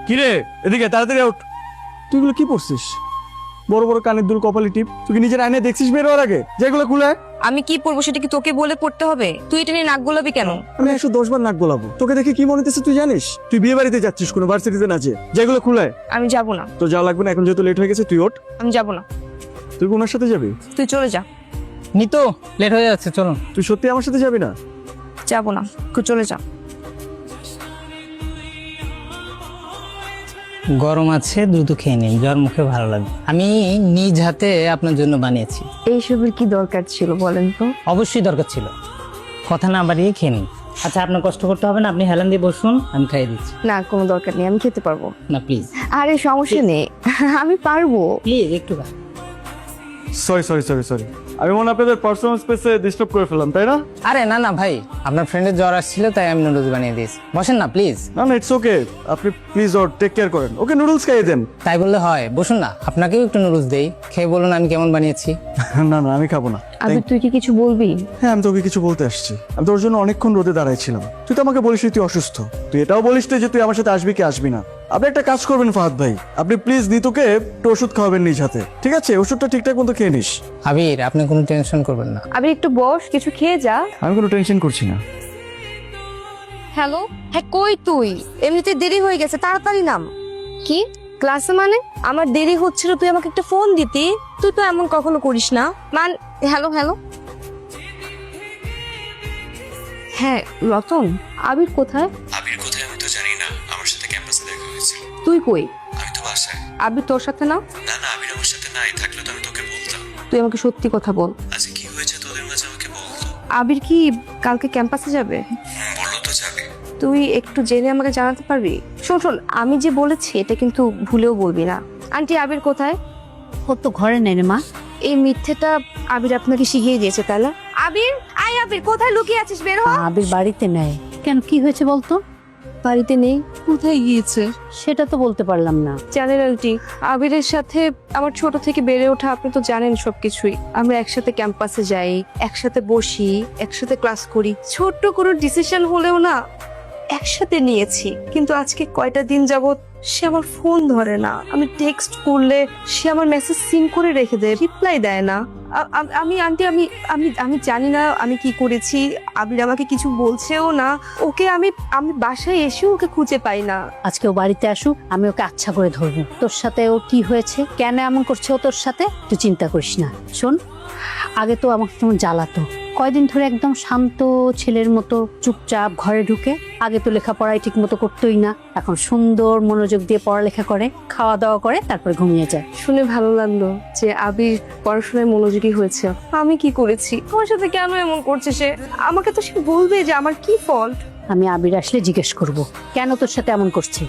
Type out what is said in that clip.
কিরে এদিকে তাড়াতাড়ি আউট। তুই এগুলো কি পড়ছিস? বড় বড় কানের দুল, কপালি টিপ, তুই কি নিজের আয়নায় দেখছিস বের হওয়ার আগে যেগুলো খুলে? আমি কি পড়বো সেটা কি তোকে বলে পড়তে হবে? তুই এটা নিয়ে নাক গোলাবি কেন? আমি 110 বার নাক গোলাবো। তোকে দেখে কি মনে হচ্ছে তুই জানিস? তুই বিয়ে বাড়িতে যাচ্ছিস, কোনো ভার্সিটিতে না, যেগুলো খুলে। আমি যাব না। তো যাওয়া লাগবে না, এখন যেহেতু লেট হয়ে গেছে তুই ওঠ। আমি যাব না। তুই ওনার সাথে যাবি? তুই চলে যা। নিতো লেট হয়ে যাচ্ছে, চলুন। তুই সত্যি আমার সাথে যাবি না? যাব না, তুই চলে যা। গরম আছে, দ্রুত খেয়ে নিন, জ্বর মুখে ভালো লাগবে। আমি নিজ হাতে আপনার জন্য বানিয়েছি। এইসবের কি দরকার ছিল বলেন তো? অবশ্যই দরকার ছিল, কথা না বাড়িয়ে খেয়ে নিন। আচ্ছা, আপনার কষ্ট করতে হবে না, আপনি হেলান দিয়ে বসুন, আমি খাইয়ে দিচ্ছি। না, কোনো দরকার নেই, আমি খেতে পারবো। না প্লিজ আরে সমস্যা নেই, আমি পারবো। প্লিজ একটু খান। সরি সরি সরি সরি, আমি মনে হয় আপনাদের পার্সোনাল স্পেসে ডিস্টার্ব করে ফেললাম, তাই না? আরে না না ভাই, আপনার ফ্রেন্ডের জ্বর আসছিল তাই আমি নুডলস বানিয়ে দিয়েছি। বসেন না প্লিজ। না না, ইটস ওকে, আপনি প্লিজ ওর টেক কেয়ার করেন, ওকে নুডলস খাইয়ে দেন। তাই বললে হয়? বসুন না, আপনাকেও একটু নুডলস দেই, খেয়ে বলুন আমি কেমন বানিয়েছি। না না, আমি খাবো না। আবির, তুই কি কিছু বলবি? হ্যাঁ, আমি তোকে কিছু বলতে আসছি। আমি তোর জন্য অনেকক্ষণ রোদে দাঁড়াইছিলাম, তুই তো আমাকে বলিস তুই অসুস্থ। তুই এটাও বলিস যে তুই আমার সাথে আসবি কি আসবি না। আপনি একটা কাজ করবেন ফাহাদ ভাই, আপনি প্লিজ নিতুকে একটু ওষুধ খাওয়াবেন নিজ হাতে, ঠিক আছে? ওষুধটা ঠিকঠাক মতো খেয়ে নিস। আবির, আপনি কোনো টেনশন করবেন না। আবির একটু বস, কিছু খেয়ে যা। আমি কোনো টেনশন করছি না। হ্যালো, হ্যাঁ কই তুই? এমনিতে দেরি হয়ে গেছে, তাড়াতাড়ি নাম। কি ক্লাসে? মানে আমার দেরি হচ্ছিল, তুই আমাকে একটা ফোন দিতি। তুই তো এমন কখনো করিস না। Hello hello. হ্যাঁ রতন, আবির কোথায়? আবির কোথায় আমি তো জানি না, আমার সাথে ক্যাম্পাসে দেখা হয়েছিল। তুই কই? আমি তো বাসায়। আবির তোর সাথে না? না না, আবির আমার সাথে নাই, থাকলে তো আমি তোকে বলতাম। তুই আমাকে সত্যি কথা বল। আচ্ছা কি হয়েছে তোদের মাঝে আমাকে বল তো। আবির কি কালকে ক্যাম্পাসে যাবে? বললো তো যাবে। তুই একটু জেনে আমাকে জানাতে পারবি? শোন শোন, আমি যে বলেছি এটা কিন্তু ভুলেও বলবি না। আন্টি, আবির কোথায়? ও তো ঘরে নেই রে মা। এই মিথ্যেটা আবির আপনাকে শিখিয়ে দিয়েছে, তাই না? আবির, আয় আবির, কোথায় লুকিয়ে আছিস? বের হ। আবির বাড়িতে নেই কেন, কি হয়েছে বলতো? বাড়িতে নেই? কোথায় গিয়েছে? সেটা তো বলতে পারলাম না। জানেন আন্টি, আবিরের সাথে আমার ছোট থেকে বেড়ে ওঠা, আপনি তো জানেন সবকিছুই। আমরা একসাথে ক্যাম্পাসে যাই, একসাথে বসি, একসাথে ক্লাস করি। ছোট্ট কোনো ডিসিশন হলেও না একসাথে নিয়েছি। কিন্তু আজকে কয়টা দিন যাবত সে আমার ফোন ধরে না। আমি টেক্সট করলে সে আমার মেসেজ সিন করে রেখে দেয়, রিপ্লাই দেয় না। আমি আন্টি, আমি আমি আমি জানি না আমি কি করেছি। আবির আমাকে কিছু বলছেও না। ওকে আমি আমি বাসায় এসেও ওকে খুঁজে পাই না। আজকে ও বাড়িতে আসুক, আমি ওকে আচ্ছা করে ধরবো। তোর সাথে ও কি হয়েছে, কেন এমন করছে ও তোর সাথে, তুই চিন্তা করিস না। শোন, আগে তো আমাকে কেমন জ্বালাতো, কয়দিন ধরে একদম শান্ত ছেলের মতো চুপচাপ ঘরে ঢুকে। আগে তো লেখাপড়াই ঠিক মতো করতোই না, এখন সুন্দর মনোযোগ দিয়ে পড়ালেখা করে, খাওয়া দাওয়া করে, তারপরে ঘুমিয়ে যায়। শুনে ভালো লাগলো যে আবির পড়াশোনায় মনোযোগী হয়েছে। আমি কি করেছি? আমার সাথে কেন এমন করছে সে? আমাকে তো সে বলবে যে আমার কি ফল্ট। আমি আবির আসলে জিজ্ঞেস করব কেন তোর সাথে এমন করছে।